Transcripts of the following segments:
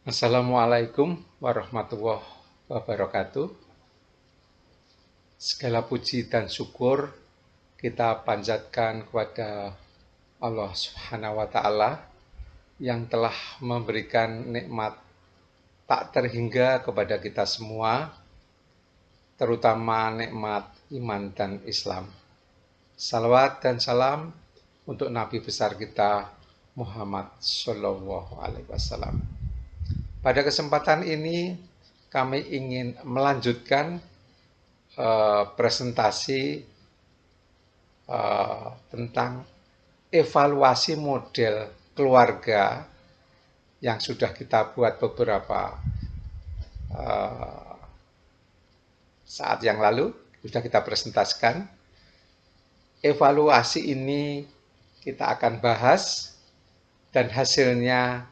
Assalamualaikum warahmatullahi wabarakatuh. Segala puji dan syukur kita panjatkan kepada Allah Subhanahu wa Ta'ala yang telah memberikan nikmat tak terhingga kepada kita semua, terutama nikmat iman dan Islam. Salawat dan salam untuk Nabi besar kita Muhammad Shallallahu Alaihi Wasallam. Pada kesempatan ini kami ingin melanjutkan presentasi tentang evaluasi model keluarga yang sudah kita buat beberapa saat yang lalu, sudah kita presentasikan. Evaluasi ini kita akan bahas dan hasilnya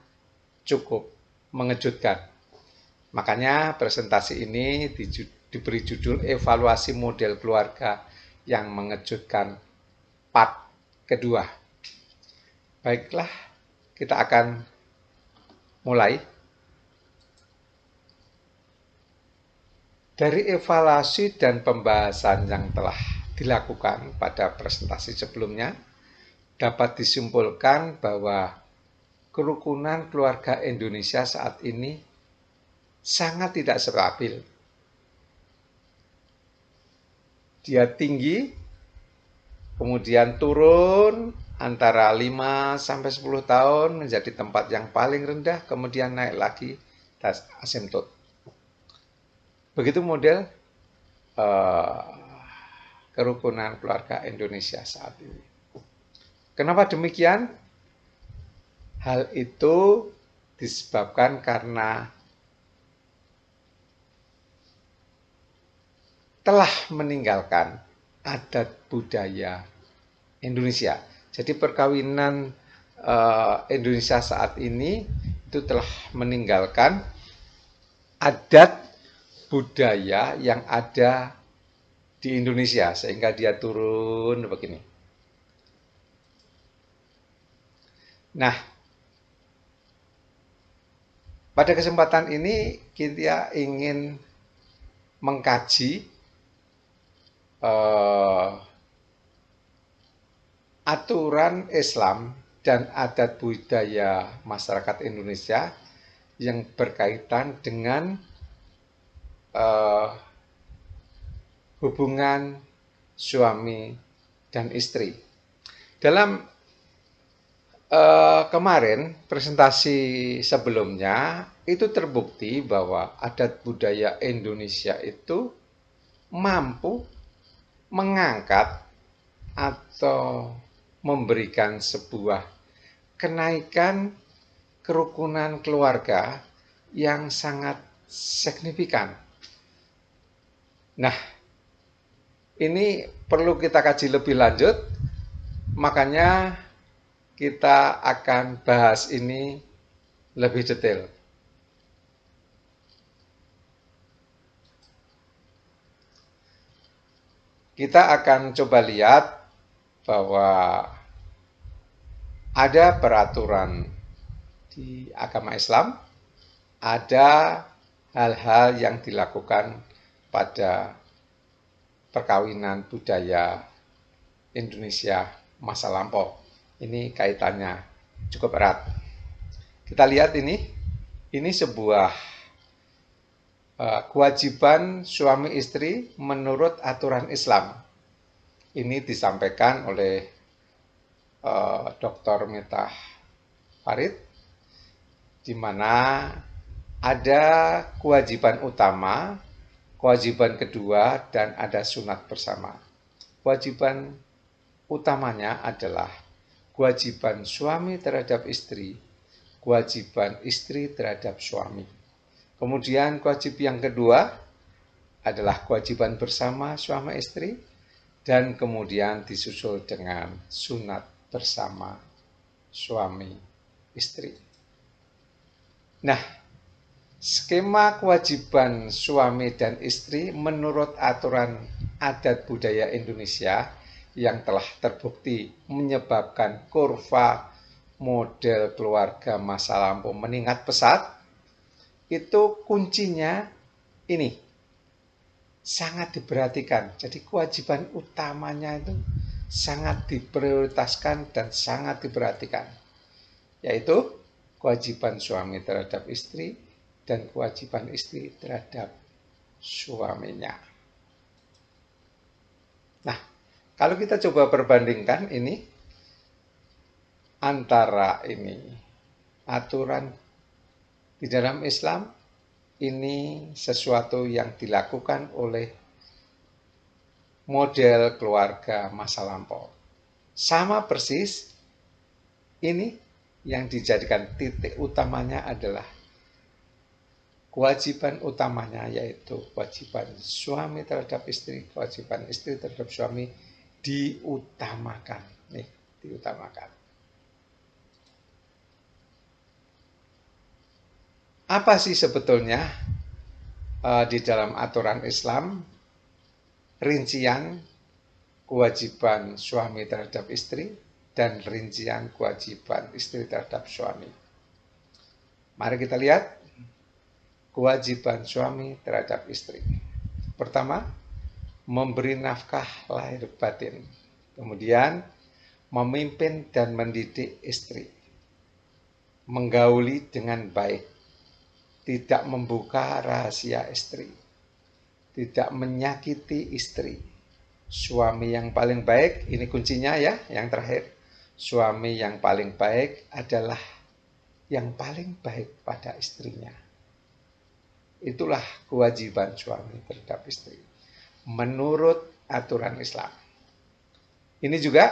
cukup mengejutkan. Makanya presentasi ini diberi judul evaluasi model keluarga yang mengejutkan part kedua. Baiklah, kita akan mulai. Dari evaluasi dan pembahasan yang telah dilakukan pada presentasi sebelumnya, dapat disimpulkan bahwa kerukunan keluarga Indonesia saat ini sangat tidak stabil. Dia tinggi, kemudian turun antara 5 sampai 10 tahun menjadi tempat yang paling rendah, kemudian naik lagi asymptot. Begitu model kerukunan keluarga Indonesia saat ini. Kenapa demikian? Hal itu disebabkan karena telah meninggalkan adat budaya Indonesia. Jadi perkawinan Indonesia saat ini itu telah meninggalkan adat budaya yang ada di Indonesia, sehingga dia turun begini. Nah, pada kesempatan ini kita ingin mengkaji aturan Islam dan adat budaya masyarakat Indonesia yang berkaitan dengan hubungan suami dan istri. Dalam kemarin presentasi sebelumnya itu terbukti bahwa adat budaya Indonesia itu mampu mengangkat atau memberikan sebuah kenaikan kerukunan keluarga yang sangat signifikan. Nah, ini perlu kita kaji lebih lanjut, makanya kita akan bahas ini lebih detail. Kita akan coba lihat bahwa ada peraturan di agama Islam, ada hal-hal yang dilakukan pada perkawinan budaya Indonesia masa lampau. Ini kaitannya cukup erat. Kita lihat ini sebuah kewajiban suami istri menurut aturan Islam. Ini disampaikan oleh Dr. Miftah Farid, di mana ada kewajiban utama, kewajiban kedua, dan ada sunat bersama. Kewajiban utamanya adalah kewajiban suami terhadap istri, kewajiban istri terhadap suami. Kemudian kewajiban yang kedua adalah kewajiban bersama suami istri, dan kemudian disusul dengan sunat bersama suami istri. Nah, skema kewajiban suami dan istri menurut aturan adat budaya Indonesia yang telah terbukti menyebabkan kurva model keluarga masa lampau meningkat pesat, itu kuncinya ini sangat diperhatikan. Jadi kewajiban utamanya itu sangat diprioritaskan dan sangat diperhatikan, yaitu kewajiban suami terhadap istri dan kewajiban istri terhadap suaminya. Nah, kalau kita coba perbandingkan ini antara ini aturan di dalam Islam, ini sesuatu yang dilakukan oleh model keluarga masa lampau. Sama persis, ini yang dijadikan titik utamanya adalah kewajiban utamanya, yaitu kewajiban suami terhadap istri, kewajiban istri terhadap suami diutamakan. Nih, diutamakan. Apa sih sebetulnya di dalam aturan Islam rincian kewajiban suami terhadap istri dan rincian kewajiban istri terhadap suami? Mari kita lihat kewajiban suami terhadap istri. Pertama, memberi nafkah lahir batin. Kemudian, memimpin dan mendidik istri. Menggauli dengan baik. Tidak membuka rahasia istri, tidak menyakiti istri. Suami yang paling baik, ini kuncinya ya, yang terakhir. Suami yang paling baik adalah yang paling baik pada istrinya. Itulah kewajiban suami terhadap istri, menurut aturan Islam. Ini juga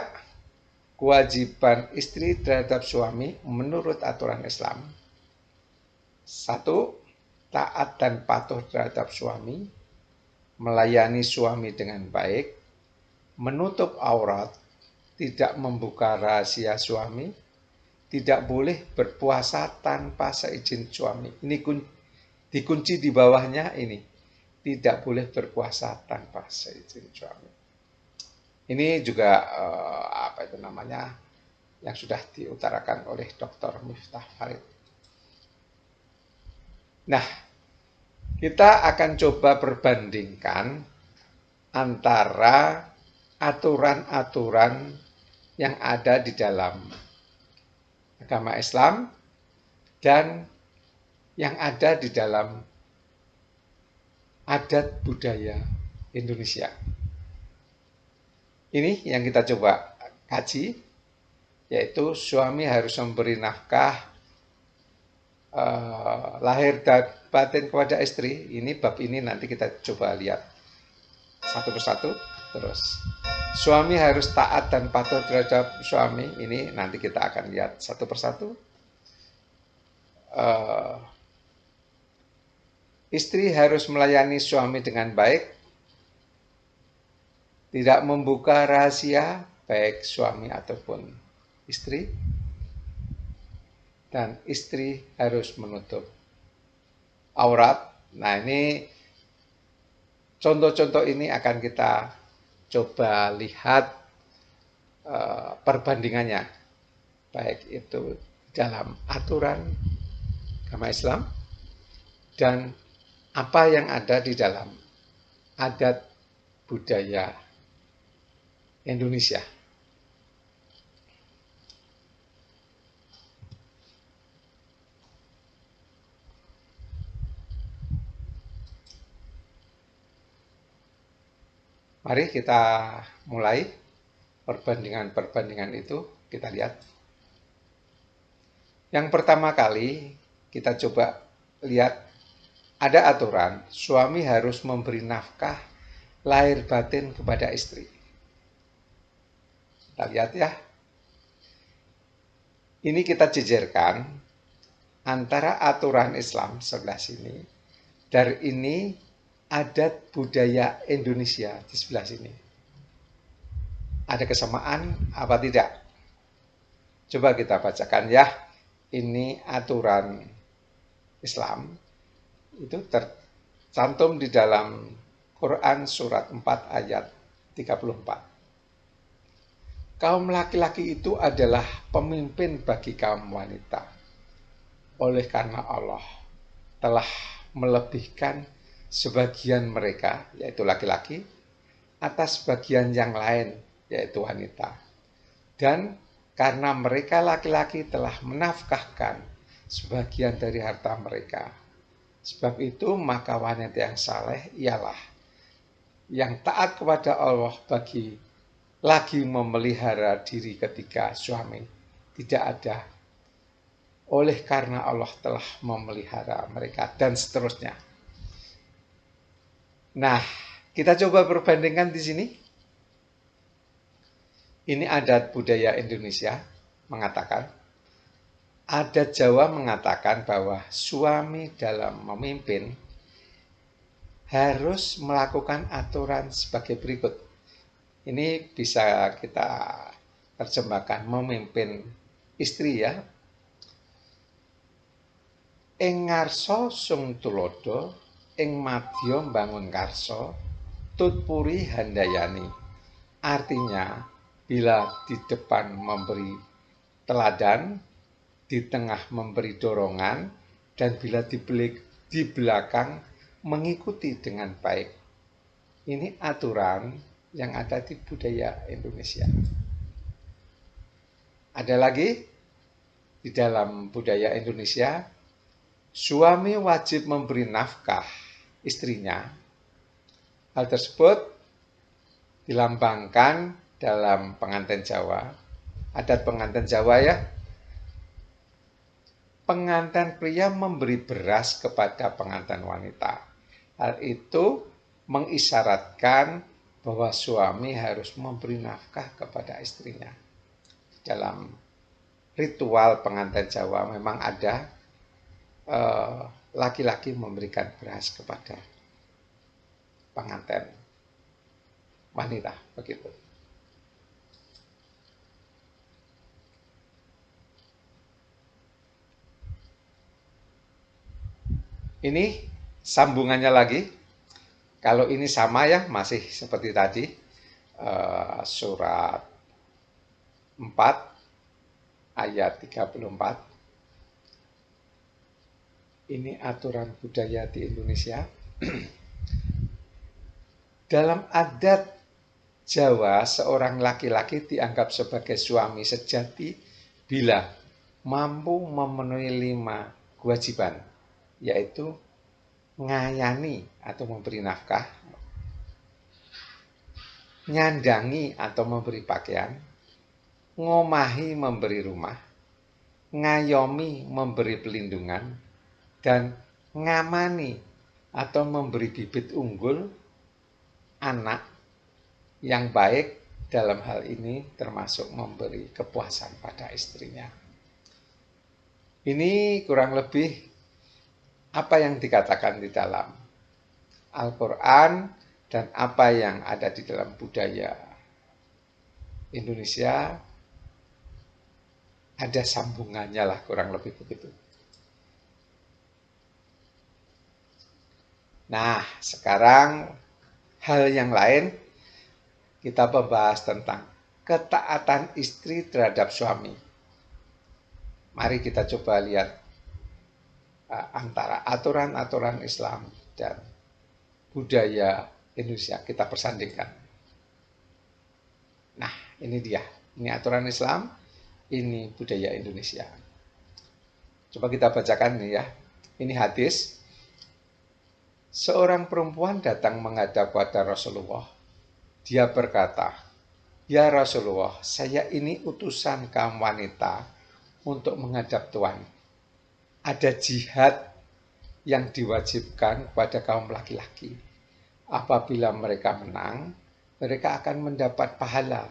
kewajiban istri terhadap suami menurut aturan Islam. 1. Taat dan patuh terhadap suami, melayani suami dengan baik, menutup aurat, tidak membuka rahasia suami, tidak boleh berpuasa tanpa seizin suami. Ini dikunci di bawahnya ini, tidak boleh berpuasa tanpa seizin suami. Ini juga yang sudah diutarakan oleh Dr. Miftah Farid. Nah, kita akan coba perbandingkan antara aturan-aturan yang ada di dalam agama Islam dan yang ada di dalam adat budaya Indonesia. Ini yang kita coba kaji, yaitu suami harus memberi nafkah lahir dan batin kepada istri. Ini bab ini nanti kita coba lihat satu persatu. Terus suami harus taat dan patuh terhadap suami. Ini nanti kita akan lihat satu persatu. Istri harus melayani suami dengan baik, tidak membuka rahasia baik suami ataupun istri. Dan istri harus menutup aurat. Nah, ini contoh-contoh ini akan kita coba lihat perbandingannya, baik itu dalam aturan agama Islam dan apa yang ada di dalam adat budaya Indonesia. Mari kita mulai perbandingan-perbandingan itu, kita lihat. Yang pertama kali kita coba lihat, ada aturan suami harus memberi nafkah lahir batin kepada istri. Kita lihat ya. Ini kita jejerkan antara aturan Islam sebelah sini, dari ini adat budaya Indonesia di sebelah sini. Ada kesamaan apa tidak? Coba kita bacakan ya. Ini aturan Islam. Itu tercantum di dalam Quran surat 4 ayat 34. Kaum laki-laki itu adalah pemimpin bagi kaum wanita. Oleh karena Allah telah melebihkan sebagian mereka, yaitu laki-laki, atas bagian yang lain, yaitu wanita. Dan karena mereka laki-laki telah menafkahkan sebagian dari harta mereka. Sebab itu maka wanita yang saleh ialah yang taat kepada Allah bagi lagi memelihara diri ketika suami tidak ada. Oleh karena Allah telah memelihara mereka dan seterusnya. Nah, kita coba perbandingkan di sini. Ini adat budaya Indonesia mengatakan, adat Jawa mengatakan bahwa suami dalam memimpin harus melakukan aturan sebagai berikut. Ini bisa kita terjemahkan memimpin istri ya. Ing ngarsa sung tulodo, ing madya mbangun karsa, tutpuri handayani. Artinya, bila di depan memberi teladan, di tengah memberi dorongan, dan bila di belakang mengikuti dengan baik. Ini aturan yang ada di budaya Indonesia. Ada lagi, di dalam budaya Indonesia, suami wajib memberi nafkah istrinya. Hal tersebut dilambangkan dalam pengantin Jawa, adat pengantin Jawa ya. Pengantin pria memberi beras kepada pengantin wanita. Hal itu mengisyaratkan bahwa suami harus memberi nafkah kepada istrinya. Dalam ritual pengantin Jawa memang ada laki-laki memberikan beras kepada pengantin wanita, begitu. Ini sambungannya lagi. Kalau ini sama ya, masih seperti tadi. Surat 4 ayat 34. Ini aturan budaya di Indonesia. Dalam adat Jawa, seorang laki-laki dianggap sebagai suami sejati bila mampu memenuhi 5 kewajiban, yaitu ngayani atau memberi nafkah, nyandangi atau memberi pakaian, ngomahi memberi rumah, ngayomi memberi pelindungan, dan ngamani atau memberi bibit unggul anak yang baik. Dalam hal ini termasuk memberi kepuasan pada istrinya. Ini kurang lebih apa yang dikatakan di dalam Al-Quran dan apa yang ada di dalam budaya Indonesia. Ada sambungannya lah, kurang lebih begitu. Nah, sekarang hal yang lain, kita membahas tentang ketaatan istri terhadap suami. Mari kita coba lihat antara aturan-aturan Islam dan budaya Indonesia, kita persandingkan. Nah, ini dia. Ini aturan Islam, ini budaya Indonesia. Coba kita bacakan nih ya. Ini hadis. Seorang perempuan datang menghadap kepada Rasulullah. Dia berkata, "Ya Rasulullah, saya ini utusan kaum wanita untuk menghadap Tuhan. Ada jihad yang diwajibkan kepada kaum laki-laki. Apabila mereka menang, mereka akan mendapat pahala.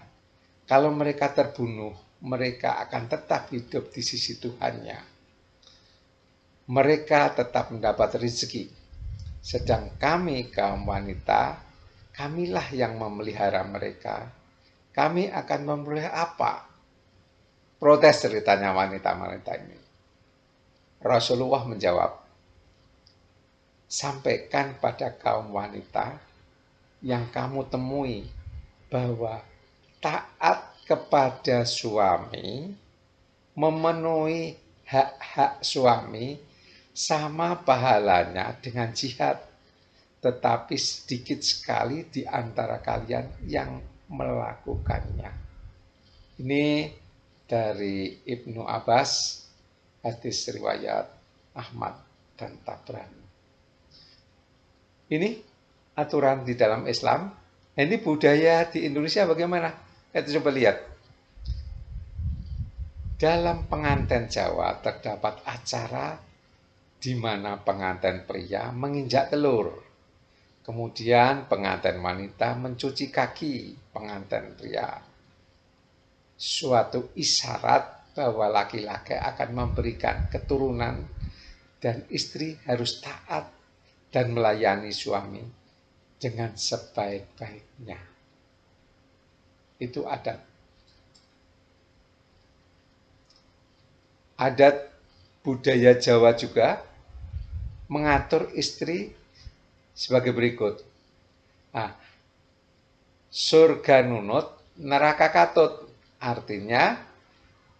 Kalau mereka terbunuh, mereka akan tetap hidup di sisi Tuhannya. Mereka tetap mendapat rezeki. Sedang kami kaum wanita, kamilah yang memelihara mereka. Kami akan memelihara apa?" Protes ceritanya wanita-wanita ini. Rasulullah menjawab, "Sampaikan pada kaum wanita yang kamu temui bahwa taat kepada suami, memenuhi hak-hak suami, sama pahalanya dengan jihad, tetapi sedikit sekali di antara kalian yang melakukannya. Ini dari Ibnu Abbas, hadis riwayat Ahmad dan Tabrani. Ini aturan di dalam Islam. Ini budaya di Indonesia bagaimana? Kita coba lihat. Dalam pengantin Jawa terdapat acara di mana pengantin pria menginjak telur. Kemudian pengantin wanita mencuci kaki pengantin pria. Suatu isyarat bahwa laki-laki akan memberikan keturunan dan istri harus taat dan melayani suami dengan sebaik-baiknya. Itu adat. Adat budaya Jawa juga mengatur istri sebagai berikut. Nah, surga nunut, neraka katut. Artinya,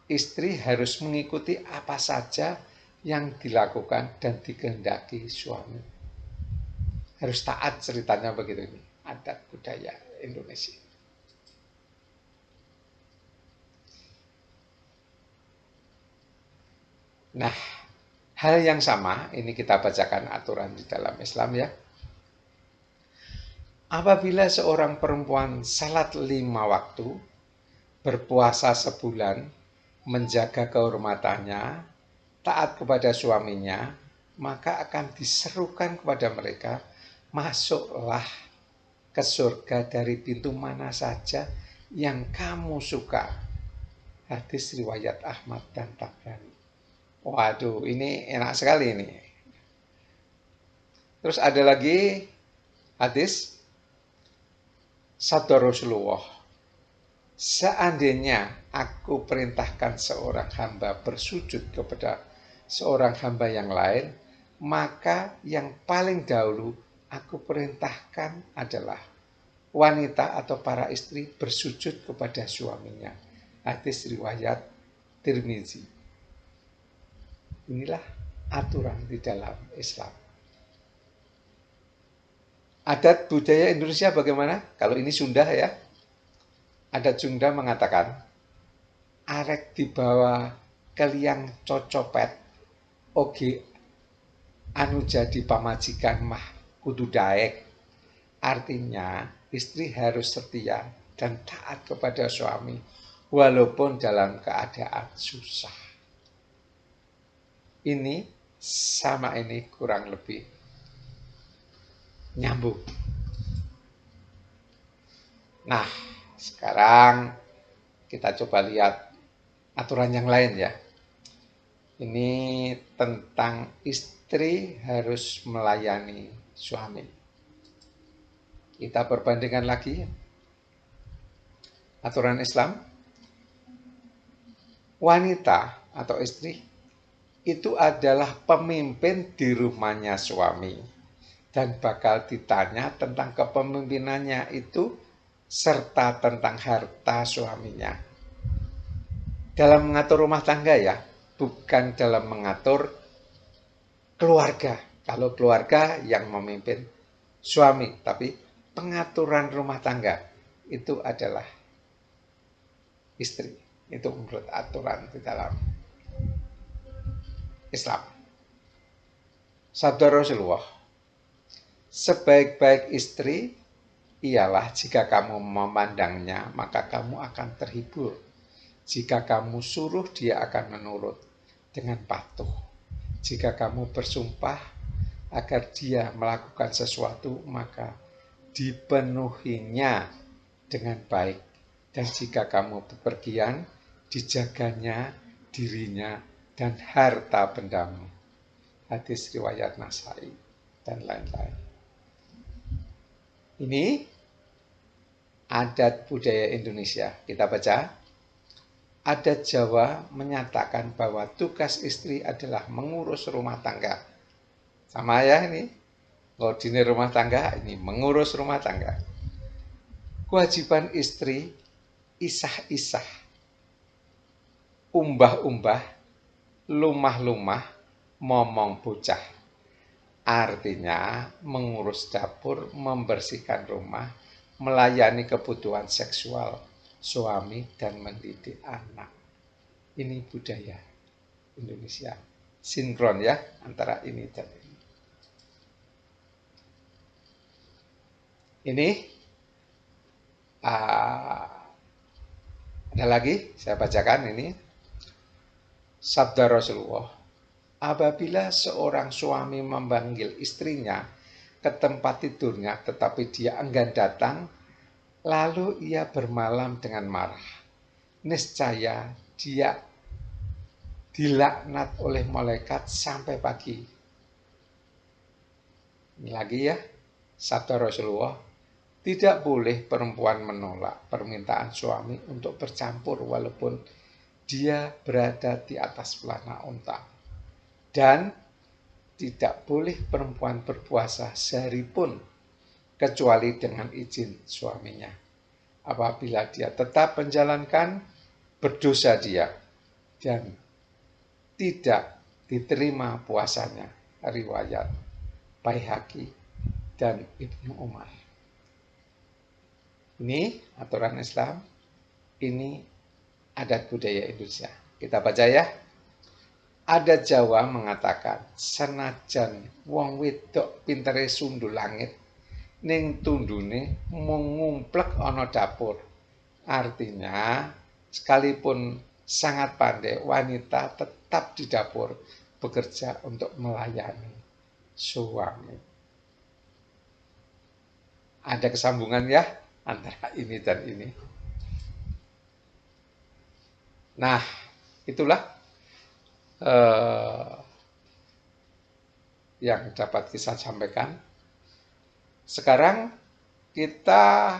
istri harus mengikuti apa saja yang dilakukan dan dikehendaki suami. Harus taat, ceritanya begitu ini. Adat budaya Indonesia. Nah, hal yang sama, ini kita bacakan aturan di dalam Islam ya. Apabila seorang perempuan salat 5 waktu, berpuasa sebulan, menjaga kehormatannya, taat kepada suaminya, maka akan diserukan kepada mereka, masuklah ke surga dari pintu mana saja yang kamu suka. Hadis riwayat Ahmad dan Tabrani. Waduh, ini enak sekali ini. Terus ada lagi hadis sabda Rasulullah. Seandainya aku perintahkan seorang hamba bersujud kepada seorang hamba yang lain, maka yang paling dahulu aku perintahkan adalah wanita atau para istri bersujud kepada suaminya. Hadis riwayat Tirmizi. Inilah aturan di dalam Islam. Adat budaya Indonesia bagaimana? Kalau ini Sunda ya. Adat Sunda mengatakan, arek dibawa ke liang cocopet, oge anu jadi pamajikan mah kudu daek. Artinya, istri harus setia dan taat kepada suami, walaupun dalam keadaan susah. Ini sama ini kurang lebih nyambung. Nah, sekarang kita coba lihat aturan yang lain ya. Ini tentang istri harus melayani suami. Kita perbandingkan lagi aturan Islam. Wanita atau istri itu adalah pemimpin di rumahnya suami dan bakal ditanya tentang kepemimpinannya itu serta tentang harta suaminya. Dalam mengatur rumah tangga ya, bukan dalam mengatur keluarga. Kalau keluarga yang memimpin suami, tapi pengaturan rumah tangga itu adalah istri. Itu menurut aturan di dalam Islam. Sabda Rasulullah, sebaik-baik istri ialah jika kamu memandangnya, maka kamu akan terhibur. Jika kamu suruh, dia akan menurut dengan patuh. Jika kamu bersumpah agar dia melakukan sesuatu, maka dipenuhinya dengan baik. Dan jika kamu bepergian, dijaganya dirinya dan harta bendamu. Hadis riwayat Nasai dan lain-lain. Ini adat budaya Indonesia. Kita baca. Adat Jawa menyatakan bahwa tugas istri adalah mengurus rumah tangga. Sama ya ini. Koordinir rumah tangga, ini mengurus rumah tangga. Kewajiban istri, isah-isah, umbah-umbah, lumah-lumah, momong bocah. Artinya mengurus dapur, membersihkan rumah, melayani kebutuhan seksual suami, dan mendidik anak. Ini budaya Indonesia. Sinkron ya antara ini dan ini. Ini ada lagi, saya bacakan ini. Sabda Rasulullah, apabila seorang suami memanggil istrinya ke tempat tidurnya tetapi dia enggan datang, lalu ia bermalam dengan marah, niscaya dia dilaknat oleh malaikat sampai pagi. Ini lagi ya, sabda Rasulullah, tidak boleh perempuan menolak permintaan suami untuk bercampur walaupun dia berada di atas pelana unta. Dan tidak boleh perempuan berpuasa sehari pun kecuali dengan izin suaminya. Apabila dia tetap menjalankan, berdosa dia dan tidak diterima puasanya. Riwayat Baihaqi dan Ibnu Umar. Ini aturan Islam, ini adat budaya Indonesia. Kita baca ya. Ada Jawa mengatakan, senajan wong wedok pintere sundul langit, ning tundune mengumplek ana dapur. Artinya, sekalipun sangat pandai, wanita tetap di dapur bekerja untuk melayani suami. Ada kesambungan ya antara ini dan ini. Nah, itulah yang dapat saya sampaikan. Sekarang kita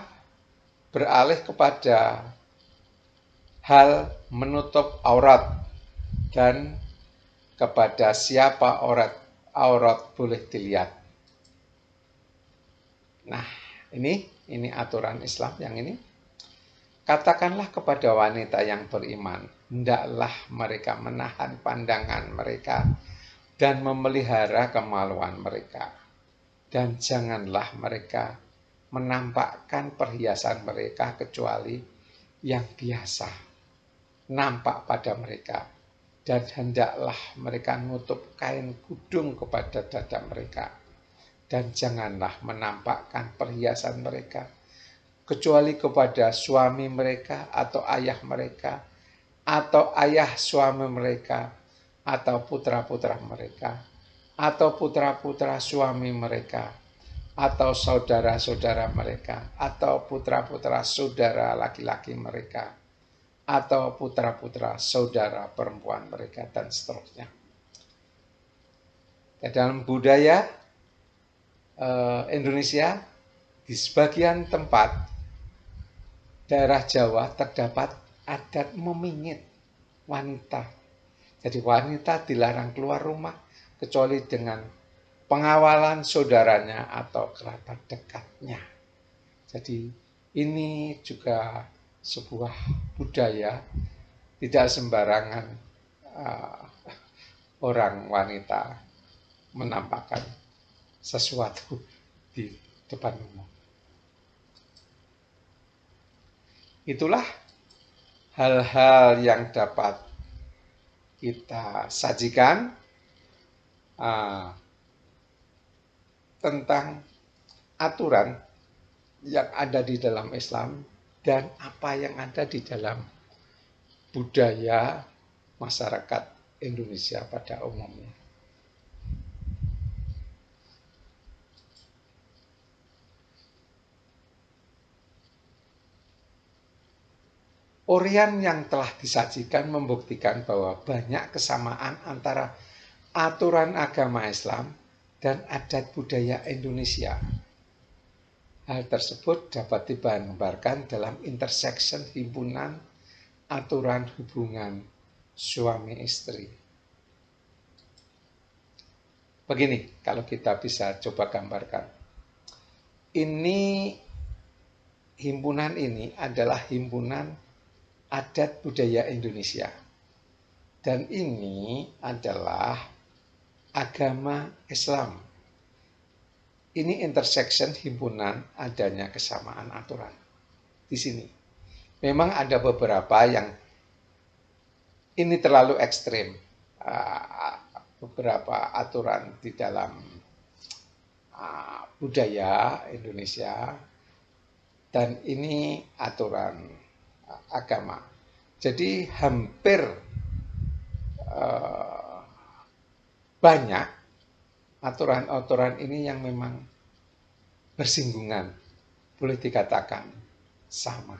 beralih kepada hal menutup aurat dan kepada siapa aurat boleh dilihat. Nah, ini aturan Islam yang ini. Katakanlah kepada wanita yang beriman, hendaklah mereka menahan pandangan mereka dan memelihara kemaluan mereka. Dan janganlah mereka menampakkan perhiasan mereka kecuali yang biasa nampak pada mereka. Dan hendaklah mereka menutup kain kudung kepada dada mereka. Dan janganlah menampakkan perhiasan mereka kecuali kepada suami mereka atau ayah mereka, atau ayah suami mereka, atau putra-putra mereka, atau putra-putra suami mereka, atau saudara-saudara mereka, atau putra-putra saudara laki-laki mereka, atau putra-putra saudara perempuan mereka, dan seterusnya. Dalam budaya Indonesia, di sebagian tempat daerah Jawa terdapat adat memingit wanita. Jadi wanita dilarang keluar rumah kecuali dengan pengawalan saudaranya atau kerabat dekatnya. Jadi ini juga sebuah budaya, tidak sembarangan orang wanita menampakkan sesuatu di depan umum. Itulah hal-hal yang dapat kita sajikan tentang aturan yang ada di dalam Islam dan apa yang ada di dalam budaya masyarakat Indonesia pada umumnya. Uraian yang telah disajikan membuktikan bahwa banyak kesamaan antara aturan agama Islam dan adat budaya Indonesia. Hal tersebut dapat digambarkan dalam intersection himpunan aturan hubungan suami istri. Begini, kalau kita bisa coba gambarkan. Himpunan ini adalah himpunan adat budaya Indonesia. Dan ini adalah agama Islam. Ini intersection himpunan adanya kesamaan aturan di sini. Memang ada beberapa yang ini terlalu ekstrim. Beberapa aturan di dalam budaya Indonesia, dan ini aturan agama. Jadi hampir banyak aturan-aturan ini yang memang bersinggungan, boleh dikatakan sama.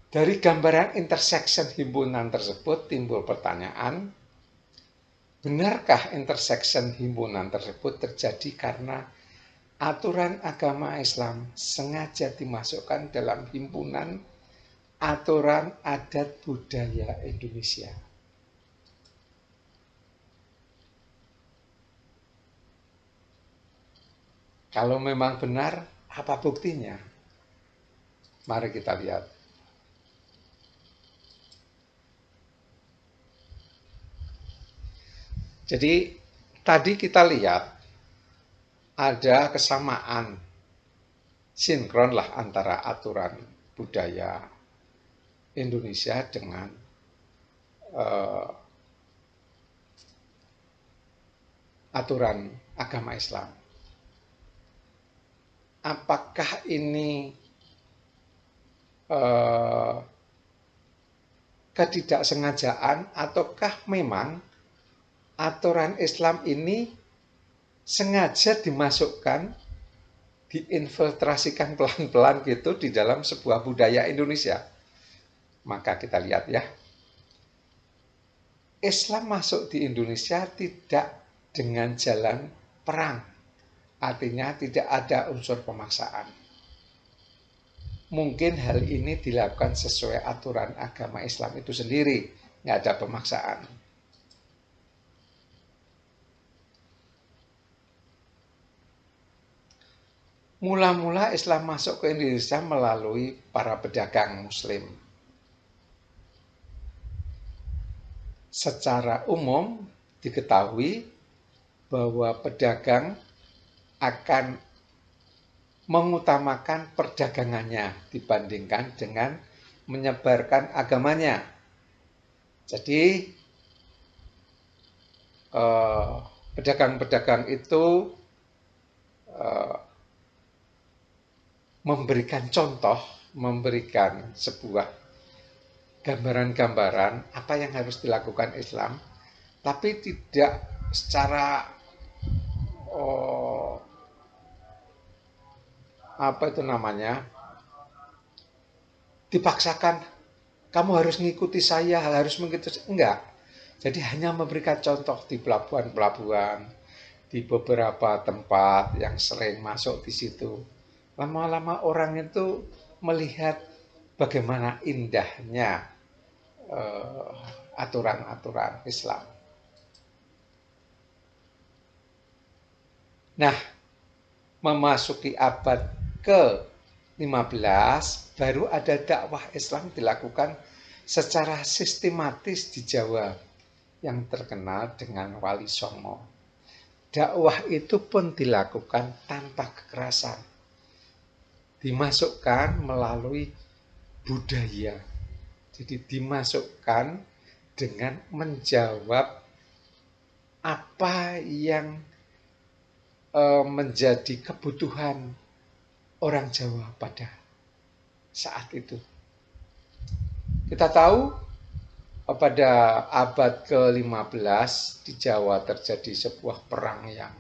Dari gambaran intersection himpunan tersebut timbul pertanyaan, benarkah intersection himpunan tersebut terjadi karena aturan agama Islam sengaja dimasukkan dalam himpunan aturan adat budaya Indonesia? Kalau memang benar, apa buktinya? Mari kita lihat. Jadi tadi kita lihat ada kesamaan sinkron lah antara aturan budaya Indonesia dengan aturan agama Islam. Apakah ini ketidaksengajaan ataukah memang aturan Islam ini sengaja dimasukkan, diinfiltrasikan pelan-pelan gitu di dalam sebuah budaya Indonesia? Maka kita lihat ya, Islam masuk di Indonesia tidak dengan jalan perang, artinya tidak ada unsur pemaksaan. Mungkin hal ini dilakukan sesuai aturan agama Islam itu sendiri, nggak ada pemaksaan. Mula-mula Islam masuk ke Indonesia melalui para pedagang Muslim. Secara umum diketahui bahwa pedagang akan mengutamakan perdagangannya dibandingkan dengan menyebarkan agamanya. Jadi pedagang-pedagang itu memberikan contoh, memberikan sebuah gambaran-gambaran apa yang harus dilakukan Islam, tapi tidak secara dipaksakan, kamu harus mengikuti saya, harus mengikuti, enggak. Jadi hanya memberikan contoh di pelabuhan-pelabuhan, di beberapa tempat yang sering masuk di situ. Lama-lama orang itu melihat bagaimana indahnya aturan-aturan Islam. Nah, memasuki abad ke-15 baru ada dakwah Islam dilakukan secara sistematis di Jawa yang terkenal dengan Wali Songo. Dakwah itu pun dilakukan tanpa kekerasan, dimasukkan melalui budaya. Jadi dimasukkan dengan menjawab apa yang menjadi kebutuhan orang Jawa pada saat itu. Kita tahu pada abad ke-15 di Jawa terjadi sebuah perang yang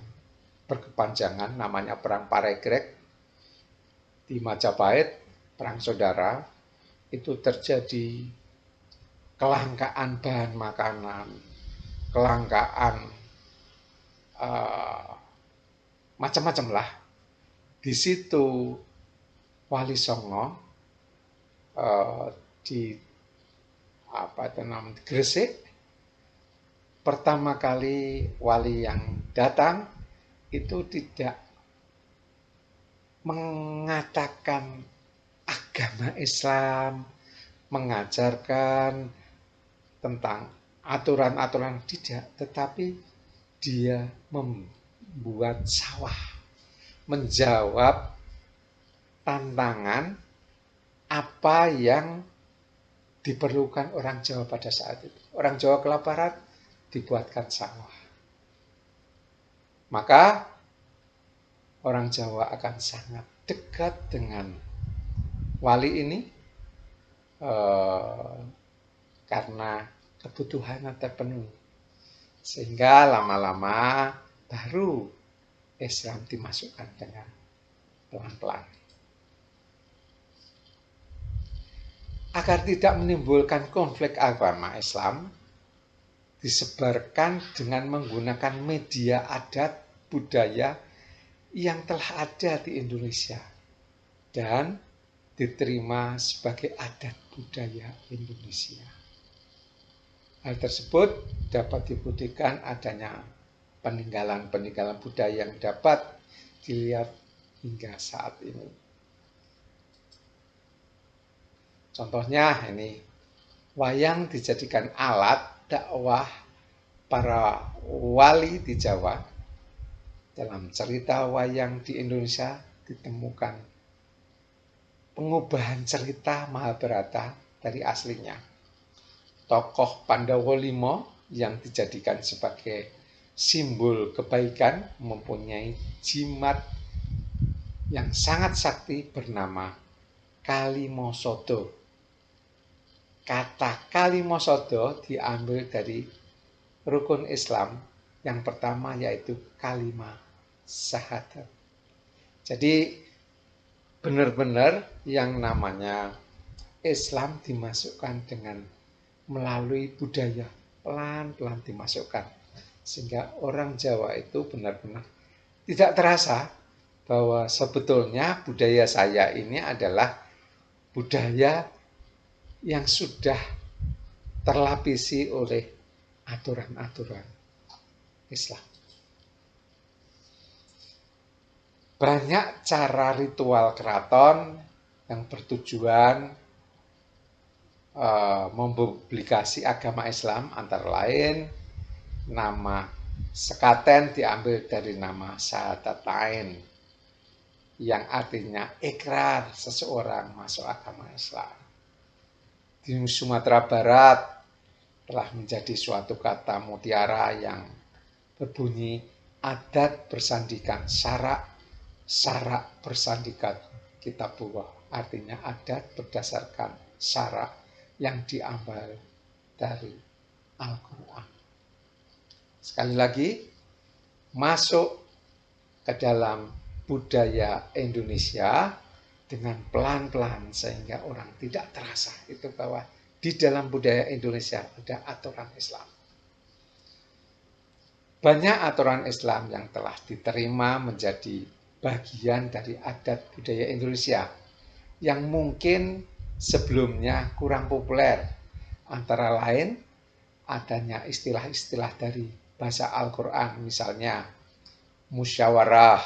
berkepanjangan, namanya Perang Paregreg. Di Majapahit, perang saudara, itu terjadi kelangkaan bahan makanan, kelangkaan macam-macam lah. Di situ Wali Songo di Gresik, pertama kali wali yang datang itu tidak mengatakan agama Islam mengajarkan tentang aturan-aturan, tidak, tetapi dia membuat sawah, menjawab tantangan apa yang diperlukan orang Jawa pada saat itu. Orang Jawa kelaparan, dibuatkan sawah. Maka orang Jawa akan sangat dekat dengan wali ini karena kebutuhannya terpenuhi. Sehingga lama-lama baru Islam dimasukkan dengan pelan-pelan. Agar tidak menimbulkan konflik agama Islam, disebarkan dengan menggunakan media adat budaya yang telah ada di Indonesia dan diterima sebagai adat budaya Indonesia. Hal tersebut dapat dibuktikan adanya peninggalan-peninggalan budaya yang dapat dilihat hingga saat ini. Contohnya ini, wayang dijadikan alat dakwah para wali di Jawa. Dalam cerita wayang di Indonesia ditemukan pengubahan cerita Mahabharata dari aslinya. Tokoh Pandawa Lima yang dijadikan sebagai simbol kebaikan mempunyai jimat yang sangat sakti bernama Kalimosodo. Kata Kalimosodo diambil dari rukun Islam yang pertama, yaitu kalimat syahadat. Jadi benar-benar yang namanya Islam dimasukkan dengan melalui budaya, pelan-pelan dimasukkan. Sehingga orang Jawa itu benar-benar tidak terasa bahwa sebetulnya budaya saya ini adalah budaya yang sudah terlapisi oleh aturan-aturan Islam. Banyak cara ritual keraton yang bertujuan mempublikasi agama Islam, antara lain nama sekaten diambil dari nama syahadatain yang artinya ikrar seseorang masuk agama Islam. Di Sumatera Barat telah menjadi suatu kata mutiara yang berbunyi adat bersandikan syarak, syarak bersandikan kitabullah. Artinya adat berdasarkan syarak yang diambil dari Al-Quran. Sekali lagi, masuk ke dalam budaya Indonesia dengan pelan-pelan sehingga orang tidak terasa itu bahwa di dalam budaya Indonesia ada aturan Islam. Banyak aturan Islam yang telah diterima menjadi bagian dari adat budaya Indonesia yang mungkin sebelumnya kurang populer. Antara lain adanya istilah-istilah dari bahasa Al-Quran, misalnya musyawarah,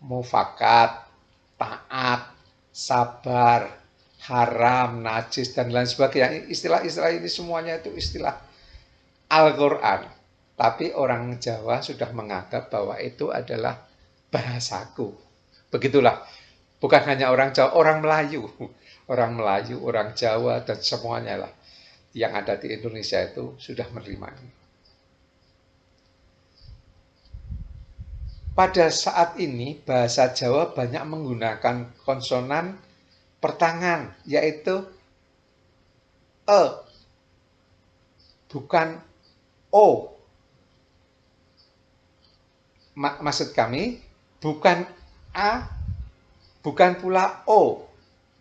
mufakat, taat, sabar, haram, najis, dan lain sebagainya. Istilah-istilah ini semuanya itu istilah Al-Quran. Tapi orang Jawa sudah menganggap bahwa itu adalah bahasaku. Begitulah. Bukan hanya orang Jawa, orang Melayu. Orang Melayu, orang Jawa, dan semuanya lah yang ada di Indonesia itu sudah menerima ini. Pada saat ini bahasa Jawa banyak menggunakan konsonan pertangan, yaitu e, bukan o. Maksud kami bukan a, bukan pula o.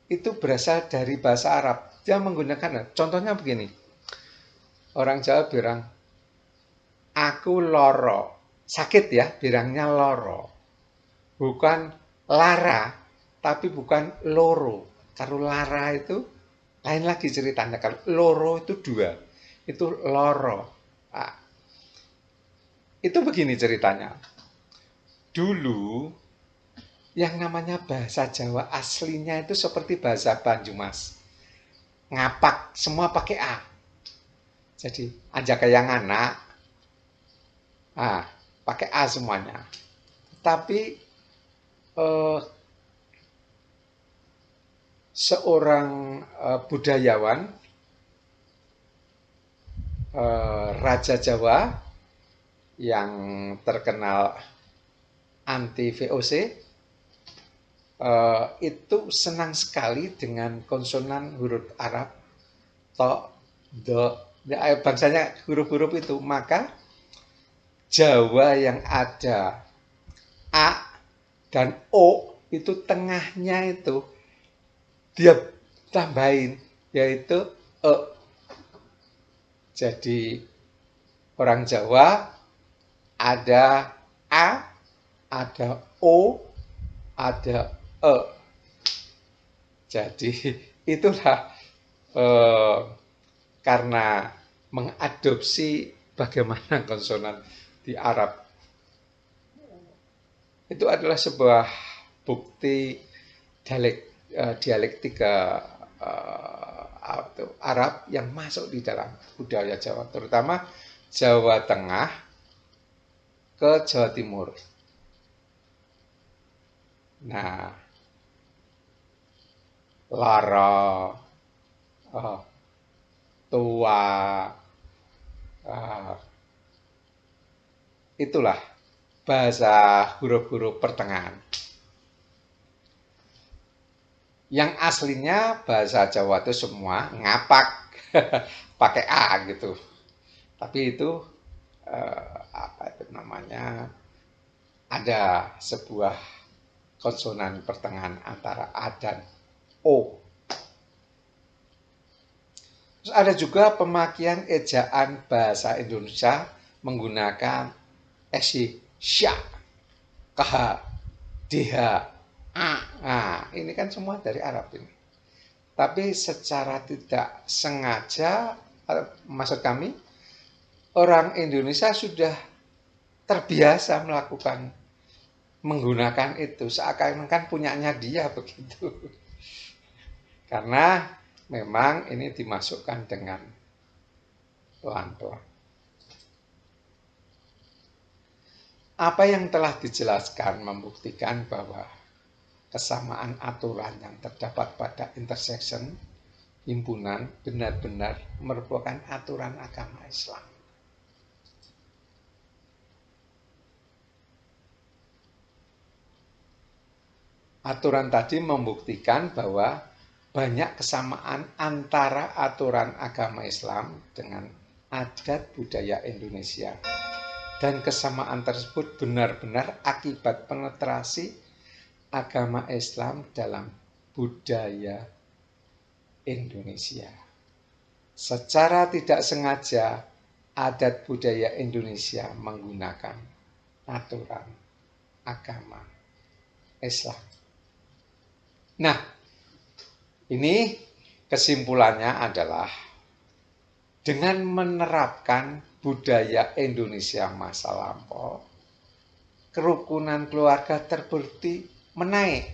Itu berasal dari bahasa Arab. Dia menggunakan, contohnya begini. Orang Jawa bilang, aku loro. Sakit ya, bilangnya loro. Bukan lara, tapi bukan loro. Kalau lara itu lain lagi ceritanya. Kalau loro itu dua, itu loro. Nah, itu begini ceritanya. Dulu yang namanya bahasa Jawa aslinya itu seperti bahasa Banyumas. Ngapak, semua pakai A. Jadi, aja kayak anak, pakai A semuanya. Tapi eh, seorang budayawan, Raja Jawa yang terkenal anti VOC, itu senang sekali dengan konsonan huruf Arab, to, do, bangsanya huruf-huruf itu. Maka Jawa yang ada A dan O itu tengahnya itu dia tambahin, yaitu E. Jadi orang Jawa ada A, ada O, ada E. Jadi itulah karena mengadopsi bagaimana konsonan di Arab. Itu adalah sebuah bukti dialektika Arab yang masuk di dalam budaya Jawa, terutama Jawa Tengah ke Jawa Timur. Nah, lara, tua, itulah bahasa huruf-huruf pertengahan. Yang aslinya bahasa Jawa itu semua ngapak, pakai A gitu. Tapi itu apa itu namanya? Ada sebuah konsonan pertengahan antara A dan O. Terus ada juga pemakaian ejaan bahasa Indonesia menggunakan esi, sya, kh, dh, a. Nah, ini kan semua dari Arab ini. Tapi secara tidak sengaja, maksud kami, orang Indonesia sudah terbiasa menggunakan itu, seakan-akan punyanya dia begitu. Karena memang ini dimasukkan dengan pelan-pelan. Apa yang telah dijelaskan membuktikan bahwa kesamaan aturan yang terdapat pada intersection himpunan benar-benar merupakan aturan agama Islam. Aturan tadi membuktikan bahwa banyak kesamaan antara aturan agama Islam dengan adat budaya Indonesia. Dan kesamaan tersebut benar-benar akibat penetrasi agama Islam dalam budaya Indonesia. Secara tidak sengaja, adat budaya Indonesia menggunakan aturan agama Islam. Nah, ini kesimpulannya adalah dengan menerapkan budaya Indonesia masa lampau, kerukunan keluarga terbukti menaik.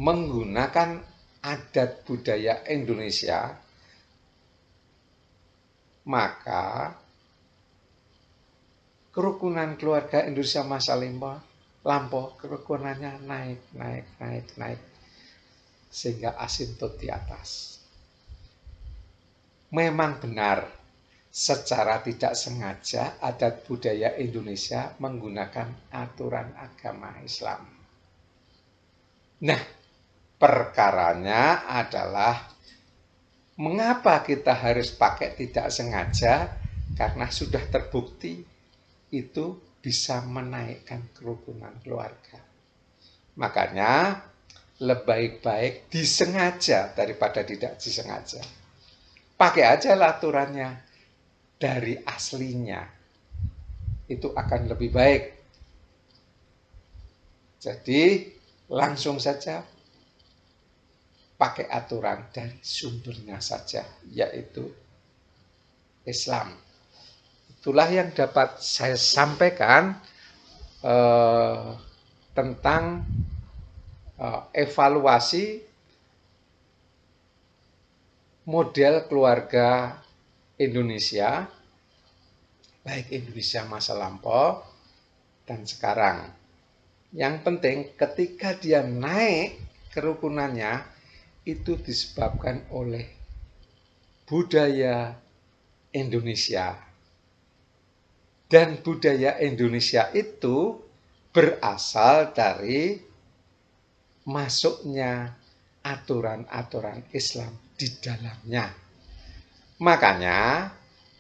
Menggunakan adat budaya Indonesia, maka kerukunan keluarga Indonesia masa lampau kerukunannya naik, sehingga asymptot di atas. Memang benar, secara tidak sengaja adat budaya Indonesia menggunakan aturan agama Islam. Nah, perkaranya adalah mengapa kita harus pakai tidak sengaja? Karena sudah terbukti itu bisa menaikkan kerukunan keluarga. Makanya lebih baik disengaja daripada tidak disengaja. Pakai aja lah aturannya dari aslinya. Itu akan lebih baik. Jadi langsung saja pakai aturan dari sumbernya saja, yaitu Islam. Itulah yang dapat saya sampaikan tentang evaluasi model keluarga Indonesia, baik Indonesia masa lampau dan sekarang. Yang penting ketika dia naik kerukunannya itu disebabkan oleh budaya Indonesia. Dan budaya Indonesia itu berasal dari masuknya aturan-aturan Islam di dalamnya. Makanya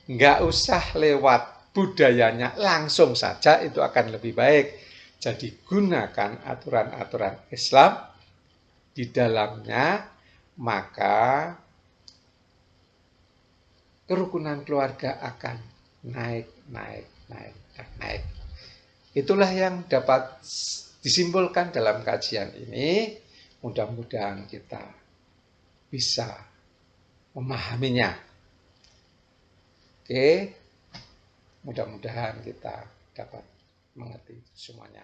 nggak usah lewat budayanya, langsung saja itu akan lebih baik. Jadi gunakan aturan-aturan Islam di dalamnya, maka kerukunan keluarga akan naik. Itulah yang dapat disimpulkan dalam kajian ini. Mudah-mudahan kita bisa memahaminya. Oke, mudah-mudahan kita dapat mengerti semuanya.